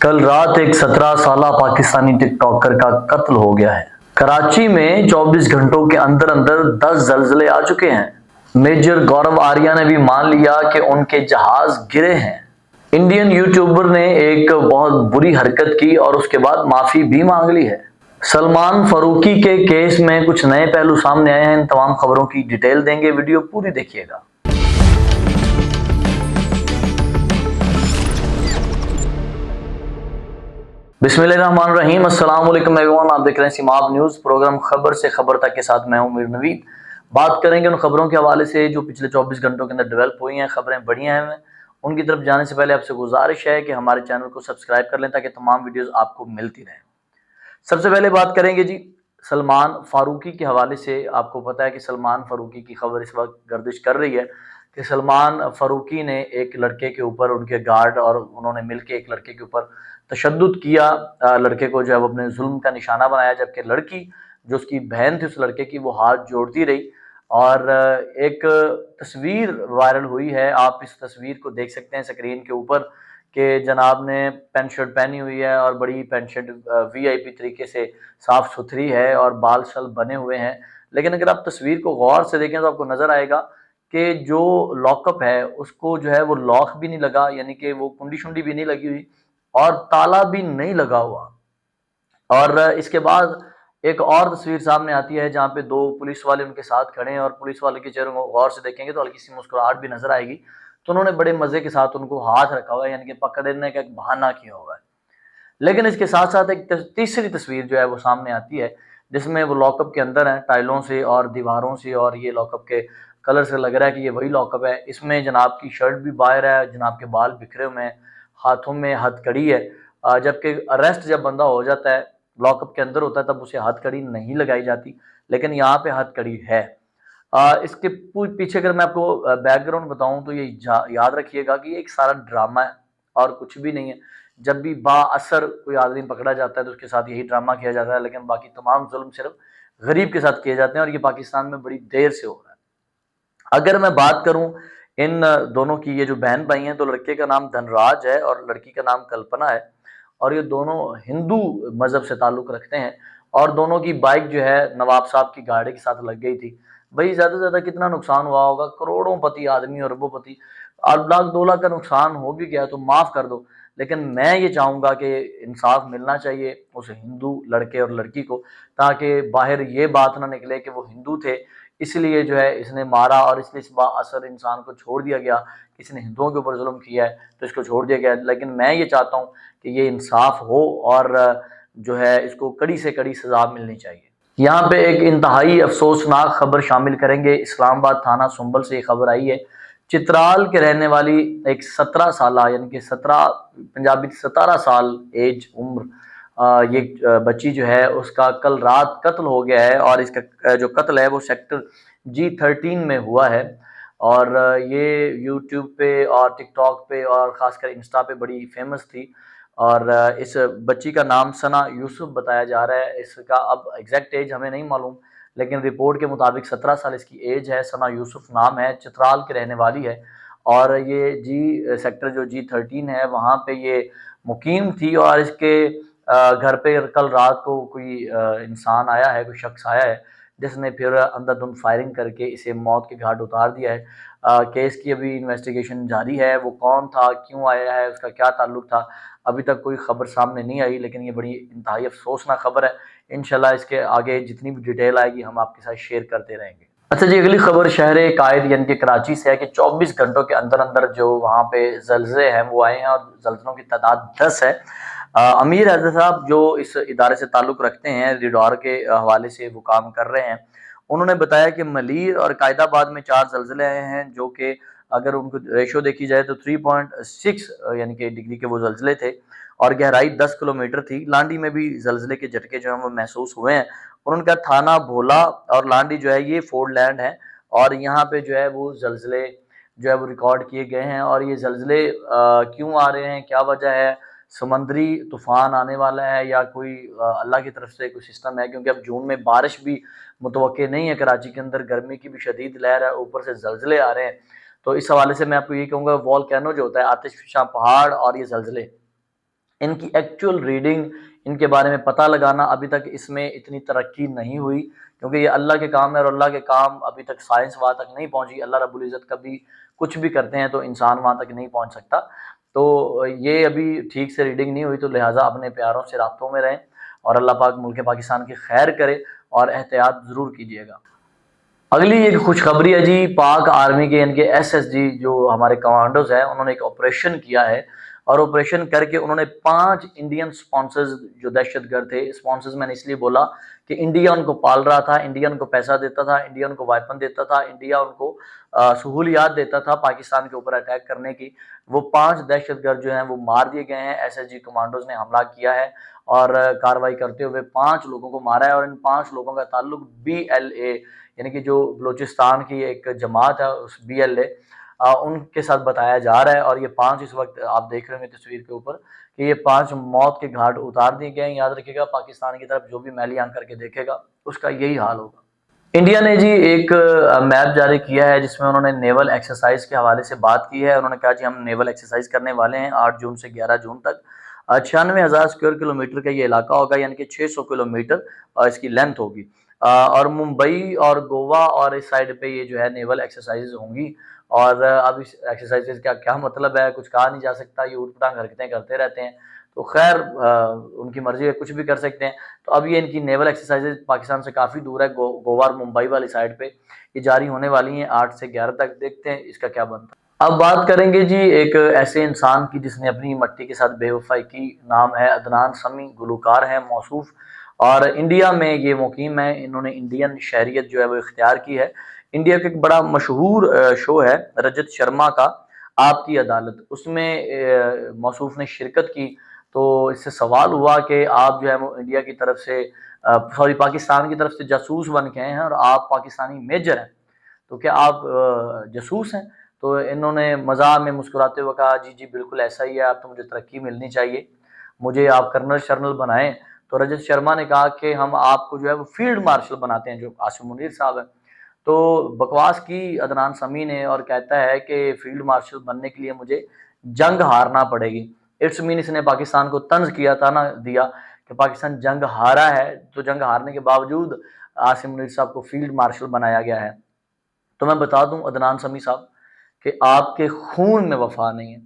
कल रात एक 17 साला पाकिस्तानी टिकटॉकर का कत्ल हो गया है। कराची में 24 घंटों के अंदर अंदर 10 जल्जले आ चुके हैं। मेजर गौरव आर्या ने भी मान लिया कि उनके जहाज गिरे हैं। इंडियन यूट्यूबर ने एक बहुत बुरी हरकत की और उसके बाद माफी भी मांग ली है। सलमान फारूकी के केस में कुछ नए पहलू सामने आए हैं। इन तमाम खबरों की डिटेल देंगे, वीडियो पूरी देखिएगा। बिस्मिल्लाहिर्रहमानिर्रहीम, अस्सलाम वालेकुम एवरीवन। आप देख रहे हैं सिमाब न्यूज़ प्रोग्राम खबर से खबर तक के साथ मैं हूं मीर नवीद। बात करेंगे उन खबरों के हवाले से जो पिछले 24 घंटों के अंदर डेवलप हुई हैं। खबरें बढ़िया हैं, उनकी तरफ जाने से पहले आपसे गुजारिश है कि हमारे चैनल को सब्सक्राइब कर लें ताकि तमाम वीडियोज़ आपको मिलती रहें। सबसे पहले बात करेंगे जी सलमान फारूकी के हवाले से। आपको पता है कि सलमान फारूकी की खबर इस वक्त गर्दिश कर रही है कि सलमान फारूकी ने एक लड़के के ऊपर, उनके गार्ड और उन्होंने मिलकर एक लड़के के ऊपर तशद्दुद किया। लड़के को जो है वो अपने जुल्म का निशाना बनाया, जबकि लड़की जो उसकी बहन थी उस लड़के की, वो हाथ जोड़ती रही। और एक तस्वीर वायरल हुई है, आप इस तस्वीर को देख सकते हैं स्क्रीन के ऊपर कि जनाब ने पैंट शर्ट पहनी हुई है और बड़ी पैंट शर्ट वीआईपी तरीके से साफ सुथरी है और बाल सल बने हुए हैं। लेकिन अगर आप तस्वीर को गौर से देखें तो आपको नजर आएगा कि जो लॉकअप है उसको जो है वो लॉक भी नहीं लगा, यानी कि वो कुंडी शुंडी भी नहीं लगी हुई और ताला भी नहीं लगा हुआ। और इसके बाद एक और तस्वीर सामने आती है जहाँ पे दो पुलिस वाले उनके साथ खड़े हैं और पुलिस वाले के चेहरे को गौर से देखेंगे तो हल्की सी मुस्कुराहट भी नजर आएगी। तो उन्होंने बड़े मजे के साथ उनको हाथ रखा हुआ है, यानी कि पकड़ने का एक बहाना किया हुआ है। लेकिन इसके साथ साथ एक तीसरी तस्वीर जो है वो सामने आती है जिसमें वो लॉकअप के अंदर है, टाइलों से और दीवारों से, और ये लॉकअप के कलर से लग रहा है कि ये वही लॉकअप है। इसमें जनाब की शर्ट भी बाहर है, जनाब के बाल बिखरे हुए हैं, हाथों में हथकड़ी है। जबकि अरेस्ट जब बंदा हो जाता है, लॉकअप के अंदर होता है, तब उसे हथकड़ी नहीं लगाई जाती, लेकिन यहाँ पे हथकड़ी है। इसके पीछे अगर मैं आपको बैकग्राउंड बताऊं तो ये याद रखिएगा कि ये एक सारा ड्रामा है और कुछ भी नहीं है। जब भी बाअसर कोई आदमी पकड़ा जाता है तो उसके साथ यही ड्रामा किया जाता है, लेकिन बाकी तमाम जुल्म सिर्फ गरीब के साथ किए जाते हैं और ये पाकिस्तान में बड़ी देर से हो रहा है। अगर मैं बात करूं इन दोनों की, ये जो बहन भाई हैं, तो लड़के का नाम धनराज है और लड़की का नाम कल्पना है और ये दोनों हिंदू मजहब से ताल्लुक रखते हैं और दोनों की बाइक जो है नवाब साहब की गाड़ी के साथ लग गई थी। भाई ज्यादा से ज्यादा कितना नुकसान हुआ होगा? करोड़ों पति आदमी और अरबों 8 लाख 2 लाख का नुकसान हो भी गया तो माफ कर दो, लेकिन मैं ये चाहूंगा कि इंसाफ मिलना चाहिए उस हिंदू लड़के और लड़की को, ताकि बाहर ये बात ना निकले कि वो हिंदू थे इसलिए जो है इसने मारा और इसलिए इस बाअसर इंसान को छोड़ दिया गया, किसी ने हिंदुओं के ऊपर जुल्म किया है तो इसको छोड़ दिया गया। लेकिन मैं ये चाहता हूँ कि ये इंसाफ हो और जो है इसको कड़ी से कड़ी सजा मिलनी चाहिए। यहाँ पे एक इंतहाई अफसोसनाक खबर शामिल करेंगे। इस्लामाबाद थाना सुंबल से ये खबर आई है। चित्राल के रहने वाली एक 17 साला, यानी कि 17 पंजाबी 17 साल एज उम्र, ये बच्ची जो है उसका कल रात कत्ल हो गया है और इसका जो कत्ल है वो सेक्टर G13 में हुआ है। और ये यूट्यूब पे और टिकटॉक पे और ख़ासकर इंस्टा पे बड़ी फेमस थी। और इस बच्ची का नाम सना यूसुफ बताया जा रहा है। इसका अब एग्जैक्ट एज हमें नहीं मालूम, लेकिन रिपोर्ट के मुताबिक 17 साल इसकी एज है। सना यूसुफ नाम है, चित्राल की रहने वाली है और ये सेक्टर जो G13 है वहाँ पे ये मुकीम थी। और इसके घर पे कल रात को कोई इंसान आया है, कोई शख्स आया है जिसने फिर अंधाधुंध फायरिंग करके इसे मौत के घाट उतार दिया है। केस की अभी इन्वेस्टिगेशन जारी है। वो कौन था, क्यों आया है, उसका क्या ताल्लुक था, अभी तक कोई खबर सामने नहीं आई, लेकिन ये बड़ी इंतहाई अफसोसनाक खबर है। इंशाल्लाह इसके आगे जितनी भी डिटेल आएगी हम आपके साथ शेयर करते रहेंगे। अच्छा जी, अगली खबर शहर कायद यानी कि कराची से है कि 24 घंटों के अंदर अंदर जो वहाँ पे जल्ज़ले हैं वो आए हैं और जल्ज़लों की तादाद 10 है। अमीर हैदर साहब जो इस इदारे से ताल्लुक़ रखते हैं, रिडॉर के हवाले से वो काम कर रहे हैं, उन्होंने बताया कि मलीर और कायदाबाद में 4 जल्ज़ले आए हैं जो कि अगर उनको रेशो देखी जाए तो 3.6 यानी कि डिग्री के वो जल्ज़ले थे और गहराई 10 किलोमीटर थी। लांडी में भी जल्ज़ले के झटके जो हैं वो महसूस हुए हैं और उनका थाना भोला और लांडी जो है ये फोर्ड लैंड है और यहाँ पे जो है वो जल्ज़ले जो है वो रिकॉर्ड किए गए हैं। और ये जल्ज़ले क्यों आ रहे हैं, क्या वजह है, समंदरी तूफान आने वाला है या कोई अल्लाह की तरफ से कोई सिस्टम है, क्योंकि अब जून में बारिश भी मुतवक्के नहीं है, कराची के अंदर गर्मी की भी शदीद लहर है, ऊपर से जल्ज़ले आ रहे हैं। तो इस हवाले से मैं आपको ये कहूँगा, वॉल्केनो जो होता है, आतिशफ़शा पहाड़ और ये जल्ज़ले, इनकी एक्चुअल रीडिंग, इनके बारे में पता लगाना, अभी तक इसमें इतनी तरक्की नहीं हुई, क्योंकि ये अल्लाह के काम है और अल्लाह के काम अभी तक साइंस वहाँ तक नहीं पहुंची। अल्लाह रब्बुल इज़्ज़त कभी कुछ भी करते हैं तो इंसान वहाँ तक नहीं पहुंच सकता। तो ये अभी ठीक से रीडिंग नहीं हुई, तो लिहाजा अपने प्यारों से राब्तों में रहें और अल्लाह पाक मुल्क पाकिस्तान की खैर करे और एहतियात ज़रूर कीजिएगा। अगली एक खुशखबरी है जी, पाक आर्मी के इनके एसएसजी जो हमारे कमांडोज हैं, उन्होंने एक ऑपरेशन किया है और ऑपरेशन करके उन्होंने 5 इंडियन स्पॉन्सर्स जो दहशतगर्द थे, स्पॉन्सर्स मैंने इसलिए बोला कि इंडिया उनको पाल रहा था, इंडिया उनको पैसा देता था, इंडिया उनको वेपन देता था, इंडिया उनको सहूलियात देता था पाकिस्तान के ऊपर अटैक करने की। वो 5 दहशतगर्द जो हैं वो मार दिए गए हैं। एसएसजी कमांडोज ने हमला किया है और कार्रवाई करते हुए 5 लोगों को मारा है और इन 5 लोगों का ताल्लुक BLA यानी कि जो बलूचिस्तान की एक जमात है उस BLA उनके साथ बताया जा रहा है। और ये 5 इस वक्त आप देख रहे होंगे तस्वीर के ऊपर कि ये 5 मौत के घाट उतार दिए गए हैं। याद रखिएगा, पाकिस्तान की तरफ जो भी मैली आंख करके देखेगा उसका यही हाल होगा। इंडिया ने जी एक मैप जारी किया है जिसमें उन्होंने नेवल एक्सरसाइज के हवाले से बात की है। उन्होंने कहा जी हम नेवल एक्सरसाइज करने वाले हैं 8 जून से 11 जून तक। 96,000 स्क्वायर किलोमीटर का ये इलाका होगा, यानी कि 600 किलोमीटर इसकी लेंथ होगी। और मुंबई और गोवा और इस साइड पे ये जो है नेवल एक्सरसाइज होंगी। और अब इस एक्सरसाइजेज का क्या मतलब है कुछ कहा नहीं जा सकता, ये ऊट-पटांग हरकतें करते रहते हैं, तो खैर उनकी मर्जी है, कुछ भी कर सकते हैं। तो अब ये इनकी नेवल एक्सरसाइजेज पाकिस्तान से काफ़ी दूर है, गोवा और मुंबई वाली साइड पे ये जारी होने वाली हैं 8 से 11 तक। देखते हैं इसका क्या बनता है। अब बात करेंगे जी एक ऐसे इंसान की जिसने अपनी मट्टी के साथ बेवफाई की। नाम है अदनान समी, गुलकार है मौसूफ और इंडिया में ये मुकीम है। इन्होंने इंडियन शहरियत जो है वो इख्तियार की है। इंडिया का एक बड़ा मशहूर शो है रजत शर्मा का आपकी अदालत, उसमें मौसूफ ने शिरकत की। तो इससे सवाल हुआ कि आप जो है वो इंडिया की तरफ से सॉरी पाकिस्तान की तरफ से जासूस बन के आए हैं और आप पाकिस्तानी मेजर हैं, तो क्या आप जासूस हैं? तो इन्होंने मज़ाक में मुस्कुराते हुए कहा जी जी बिल्कुल ऐसा ही है, अब तो मुझे तरक्की मिलनी चाहिए, मुझे आप कर्नल शर्नल बनाएं। तो रजत शर्मा ने कहा कि हम आपको जो है वो फील्ड मार्शल बनाते हैं, जो आसिम मुनीर साहब है। तो बकवास की अदनान समी ने और कहता है कि फील्ड मार्शल बनने के लिए मुझे जंग हारना पड़ेगी। इट्स मीन इसने पाकिस्तान को तंज किया था ना दिया कि पाकिस्तान जंग हारा है, तो जंग हारने के बावजूद आसिम मुनीर साहब को फील्ड मार्शल बनाया गया है। तो मैं बता दूं अदनान समी साहब कि आपके खून में वफा नहीं है।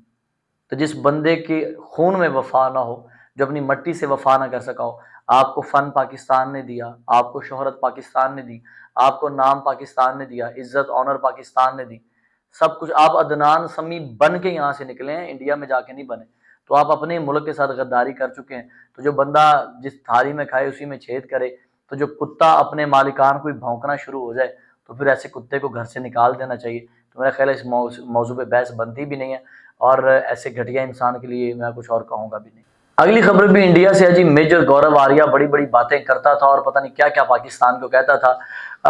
तो जिस बंदे के खून में वफा ना हो, जो अपनी मट्टी से वफा ना कर सका हो, आपको फन पाकिस्तान ने दिया, आपको शोहरत पाकिस्तान ने दी, आपको नाम पाकिस्तान ने दिया, इज्जत ऑनर पाकिस्तान ने दी, सब कुछ। आप अदनान समी बन के यहाँ से निकले हैं, इंडिया में जाके नहीं बने। तो आप अपने मुल्क के साथ गद्दारी कर चुके हैं। तो जो बंदा जिस थाली में खाए उसी में छेद करे, तो जो कुत्ता अपने मालिकान को भौंकना शुरू हो जाए तो फिर ऐसे कुत्ते को घर से निकाल देना चाहिए। तो मेरा ख्याल है इस मौजू पे बहस बनती भी नहीं है और ऐसे घटिया इंसान के लिए मैं कुछ और कहूँगा भी नहीं। अगली खबर भी इंडिया से है जी। मेजर गौरव आर्या बड़ी बड़ी बातें करता था और पता नहीं क्या क्या पाकिस्तान को कहता था।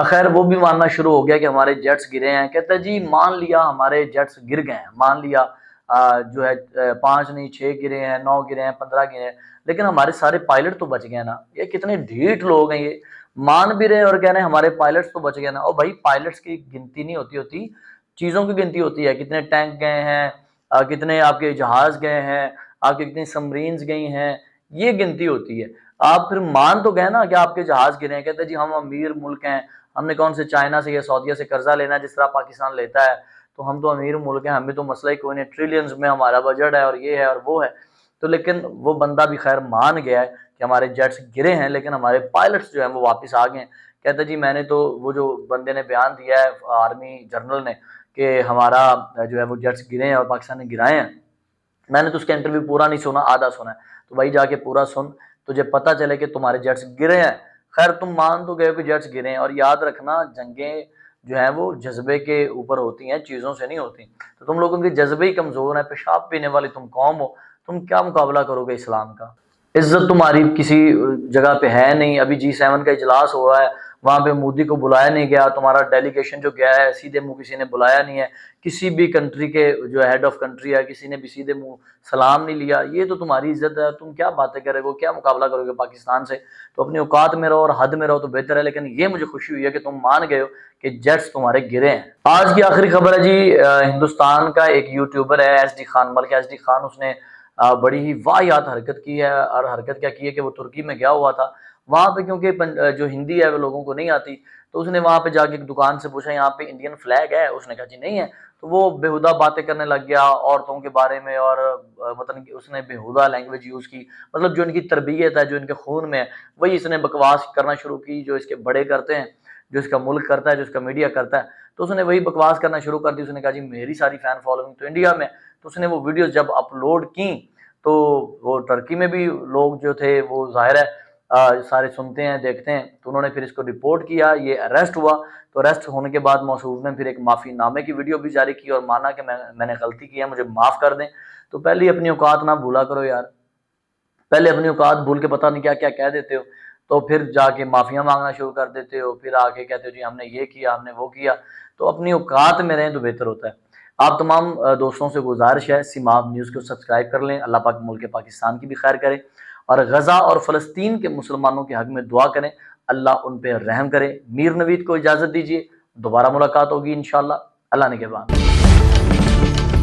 खैर वो भी मानना शुरू हो गया कि हमारे जेट्स गिरे हैं। कहता है जी मान लिया हमारे जेट्स गिर गए हैं, मान लिया जो है 5 नहीं 6 गिरे हैं, 9 गिरे हैं, 15 गिरे हैं, लेकिन हमारे सारे पायलट तो बच गए ना। ये कितने ढीठ लोग हैं, ये मान भी रहे और कह रहे हैं हमारे पायलट्स तो बच गए ना। और भाई पायलट्स की गिनती नहीं होती, चीज़ों की गिनती होती है। कितने टैंक गए हैं, कितने आपके जहाज गए हैं, आपकी कितनी सबमरीन्स गई हैं, ये गिनती होती है। आप फिर मान तो गए ना कि आपके जहाज गिरे हैं। कहते हैं जी हम अमीर मुल्क हैं, हमने कौन से चाइना से या सऊदीया से कर्जा लेना है जिस तरह पाकिस्तान लेता है, तो हम तो अमीर मुल्क हैं, हमें तो मसला ही कोई नहीं, ट्रिलियंस में हमारा बजट है और ये है और वो है। तो लेकिन वो बंदा भी खैर मान गया है कि हमारे जेट्स गिरे हैं, लेकिन हमारे पायलट्स जो हैं वो वापस आ गए हैं। कहता जी मैंने तो, वो जो बंदे ने बयान दिया है आर्मी जनरल ने कि हमारा जो है वो जेट्स गिरे हैं और पाकिस्तान ने गिराए हैं, मैंने तो उसका इंटरव्यू पूरा नहीं सुना, आधा सुना है। तो भाई जाके पूरा सुन, तुझे पता चले कि तुम्हारे जेट्स गिरे हैं। खैर तुम मान तो गए कि जेट्स गिरे हैं, और याद रखना जंगें जो है वो जज्बे के ऊपर होती हैं, चीज़ों से नहीं होती। तो तुम लोगों के जज्बे ही कमज़ोर हैं, पेशाब पीने वाली तुम कौम हो, तुम क्या मुकाबला करोगे इस्लाम का। इज्जत तुम्हारी किसी जगह पे है नहीं। अभी G7 का इजलास हो रहा है, वहाँ पे मोदी को बुलाया नहीं गया, तुम्हारा डेलीगेशन जो गया है सीधे मुंह किसी ने बुलाया नहीं है। किसी भी कंट्री के जो हेड ऑफ कंट्री है किसी ने भी सीधे मुंह सलाम नहीं लिया। ये तो तुम्हारी इज्जत है, तुम क्या बातें करोगे, क्या मुकाबला करोगे पाकिस्तान से। तो अपनी औकात में रहो और हद में रहो तो बेहतर है। लेकिन ये मुझे खुशी हुई है कि तुम मान गए हो कि जेट्स तुम्हारे गिरे हैं। आज की आखिरी खबर है जी, हिंदुस्तान का एक यूट्यूबर है SD खान, मलिक SD खान, उसने बड़ी ही वाहियात हरकत की है। और हरकत क्या की है कि वो तुर्की में गया हुआ था, वहाँ पे क्योंकि जो हिंदी है वो लोगों को नहीं आती, तो उसने वहाँ पे जाके एक दुकान से पूछा यहाँ पे इंडियन फ्लैग है, उसने कहा जी नहीं है। तो वो बेहुदा बातें करने लग गया औरतों के बारे में, और मतलब कि उसने बेहुदा लैंग्वेज यूज़ की। मतलब जो इनकी तरबियत है, जो इनके खून में है, वही इसने बकवास करना शुरू की जो इसके बड़े करते हैं, जो इसका मुल्क करता है, जो इसका मीडिया करता है। तो उसने वही बकवास करना शुरू कर दी। उसने कहा जी मेरी सारी फैन फॉलोइंग तो इंडिया में। तो उसने वो वीडियोस जब अपलोड की, तो वो टर्की में भी लोग जो थे वो ज़ाहिर है सारे सुनते हैं, देखते हैं। तो उन्होंने फिर इसको रिपोर्ट किया, ये अरेस्ट हुआ। तो अरेस्ट होने के बाद मौसूफ ने फिर एक माफ़ीनामे की वीडियो भी जारी की और माना कि मैंने गलती की है, मुझे माफ़ कर दें। तो पहले अपनी औकात ना भूला करो यार, पहले अपनी औकात भूल के पता नहीं क्या क्या कह देते हो, तो फिर जाके माफिया मांगना शुरू कर देते हो, फिर आके कहते हो जी हमने ये किया, हमने वो किया। तो अपनी औकात में रहें तो बेहतर होता है। आप तमाम दोस्तों से गुजारिश है सिमाब न्यूज़ को सब्सक्राइब कर लें। अल्लाह पाक मुल्क पाकिस्तान की भी खैर करे, और गजा और फ़लस्तीन के मुसलमानों के हक में दुआ करें, अल्लाह उन पर रहम करे। मीर नवीद को इजाज़त दीजिए, दोबारा मुलाकात होगी इंशाअल्लाह। अल्लाह ने के बाद।